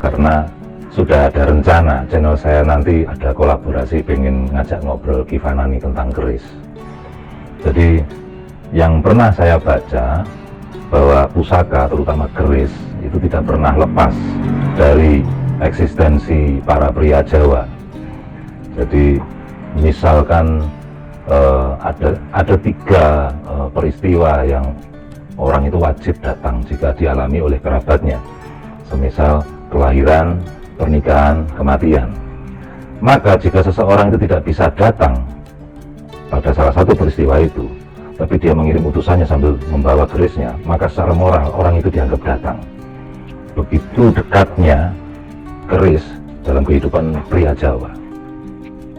karena sudah ada rencana channel saya nanti ada kolaborasi pengen ngajak ngobrol Ki Fanani tentang keris. Jadi yang pernah saya baca bahwa pusaka terutama keris itu tidak pernah lepas dari eksistensi para pria Jawa. Jadi misalkan ada tiga peristiwa yang orang itu wajib datang jika dialami oleh kerabatnya, semisal kelahiran, pernikahan, kematian. Maka jika seseorang itu tidak bisa datang pada salah satu peristiwa itu, tapi dia mengirim utusannya sambil membawa kerisnya, maka secara moral orang itu dianggap datang. Begitu dekatnya keris dalam kehidupan pria Jawa.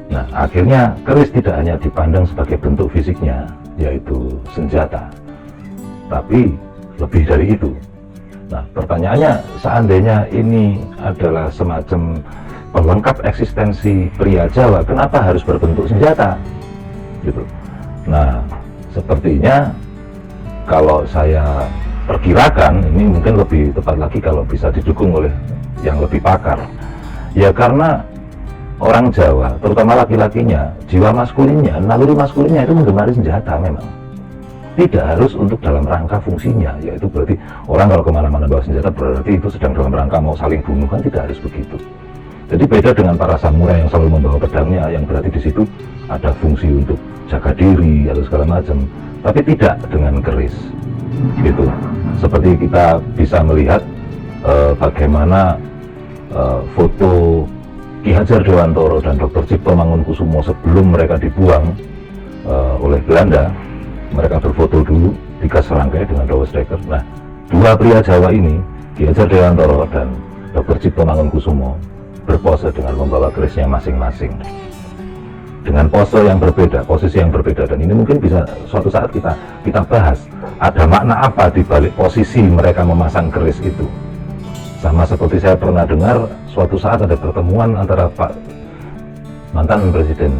Nah, akhirnya keris tidak hanya dipandang sebagai bentuk fisiknya, yaitu senjata, tapi lebih dari itu. Nah, pertanyaannya, seandainya ini adalah semacam pelengkap eksistensi pria Jawa, kenapa harus berbentuk senjata? Gitu. Nah, sepertinya kalau saya perkirakan, ini mungkin lebih tepat lagi kalau bisa didukung oleh yang lebih pakar. Ya karena orang Jawa, terutama laki-lakinya, jiwa maskulinnya, naluri maskulinnya itu menggemari senjata memang. Tidak harus untuk dalam rangka fungsinya, yaitu berarti orang kalau kemana-mana bawa senjata berarti itu sedang dalam rangka mau saling bunuh, kan tidak harus begitu. Jadi beda dengan para samurai yang selalu membawa pedangnya, yang berarti di situ ada fungsi untuk jaga diri atau segala macam, tapi tidak dengan keris. Gitu. Seperti kita bisa melihat bagaimana foto Ki Hajar Dewantoro dan Dr. Cipto Mangunkusumo sebelum mereka dibuang oleh Belanda. Mereka berfoto dulu di gas serangkai dengan Douwe Stryker. Nah, dua pria Jawa ini, Ki Hajar Dewantoro dan Dr. Cipto Mangunkusumo, berpose dengan membawa kerisnya masing-masing. Dengan pose yang berbeda, posisi yang berbeda, dan ini mungkin bisa suatu saat kita bahas ada makna apa di balik posisi mereka memasang keris itu. Sama seperti saya pernah dengar suatu saat ada pertemuan antara Pak mantan Presiden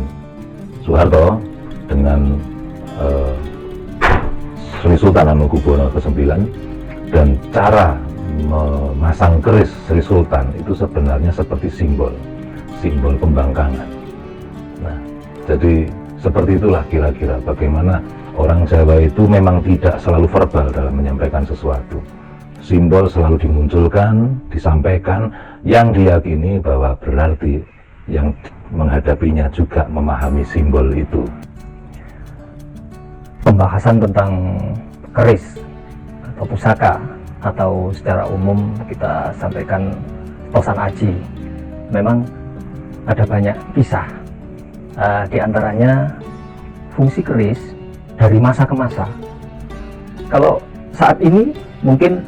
Soeharto dengan Sri Sultan Hamengkubuwono ke-9, dan cara memasang keris Sri Sultan itu sebenarnya seperti simbol pembangkangan. Nah, jadi seperti itulah kira-kira bagaimana orang Jawa itu memang tidak selalu verbal dalam menyampaikan sesuatu. Simbol selalu dimunculkan, disampaikan, yang diyakini bahwa berarti yang menghadapinya juga memahami simbol itu. Pembahasan tentang keris atau pusaka, atau secara umum kita sampaikan tosan aji, memang ada banyak kisah. Di antaranya fungsi keris dari masa ke masa. Kalau saat ini mungkin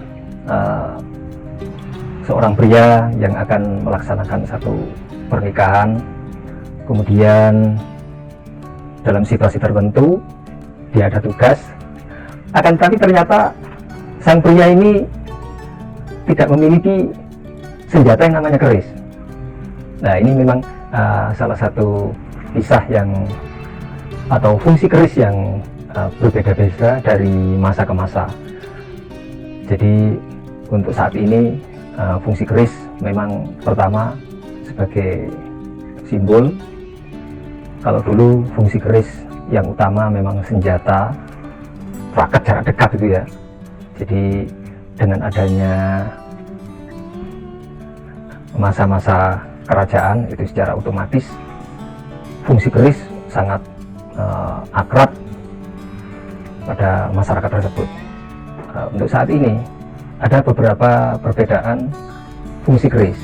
seorang pria yang akan melaksanakan satu pernikahan, kemudian dalam situasi tertentu dia ada tugas, akan tetapi ternyata sang pria ini tidak memiliki senjata yang namanya keris. Nah, ini memang salah satu kisah yang atau fungsi keris yang berbeda-beda dari masa ke masa. Jadi untuk saat ini fungsi keris memang pertama sebagai simbol. Kalau dulu fungsi keris yang utama memang senjata, raket jarak dekat itu ya. Jadi dengan adanya masa-masa kerajaan itu secara otomatis fungsi keris sangat akrab pada masyarakat tersebut. Untuk saat ini ada beberapa perbedaan fungsi keris.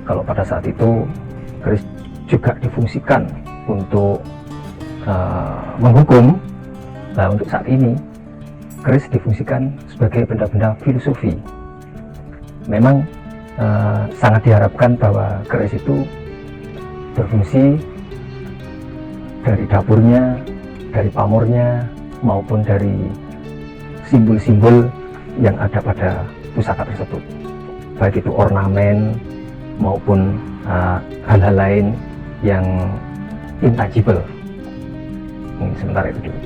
Kalau pada saat itu keris juga difungsikan untuk menghukum, nah untuk saat ini keris difungsikan sebagai benda-benda filosofi. Memang sangat diharapkan bahwa keris itu berfungsi dari dapurnya, dari pamornya, maupun dari simbol-simbol yang ada pada pusaka tersebut, baik itu ornamen maupun hal-hal lain yang intangible. Sementara itu dulu.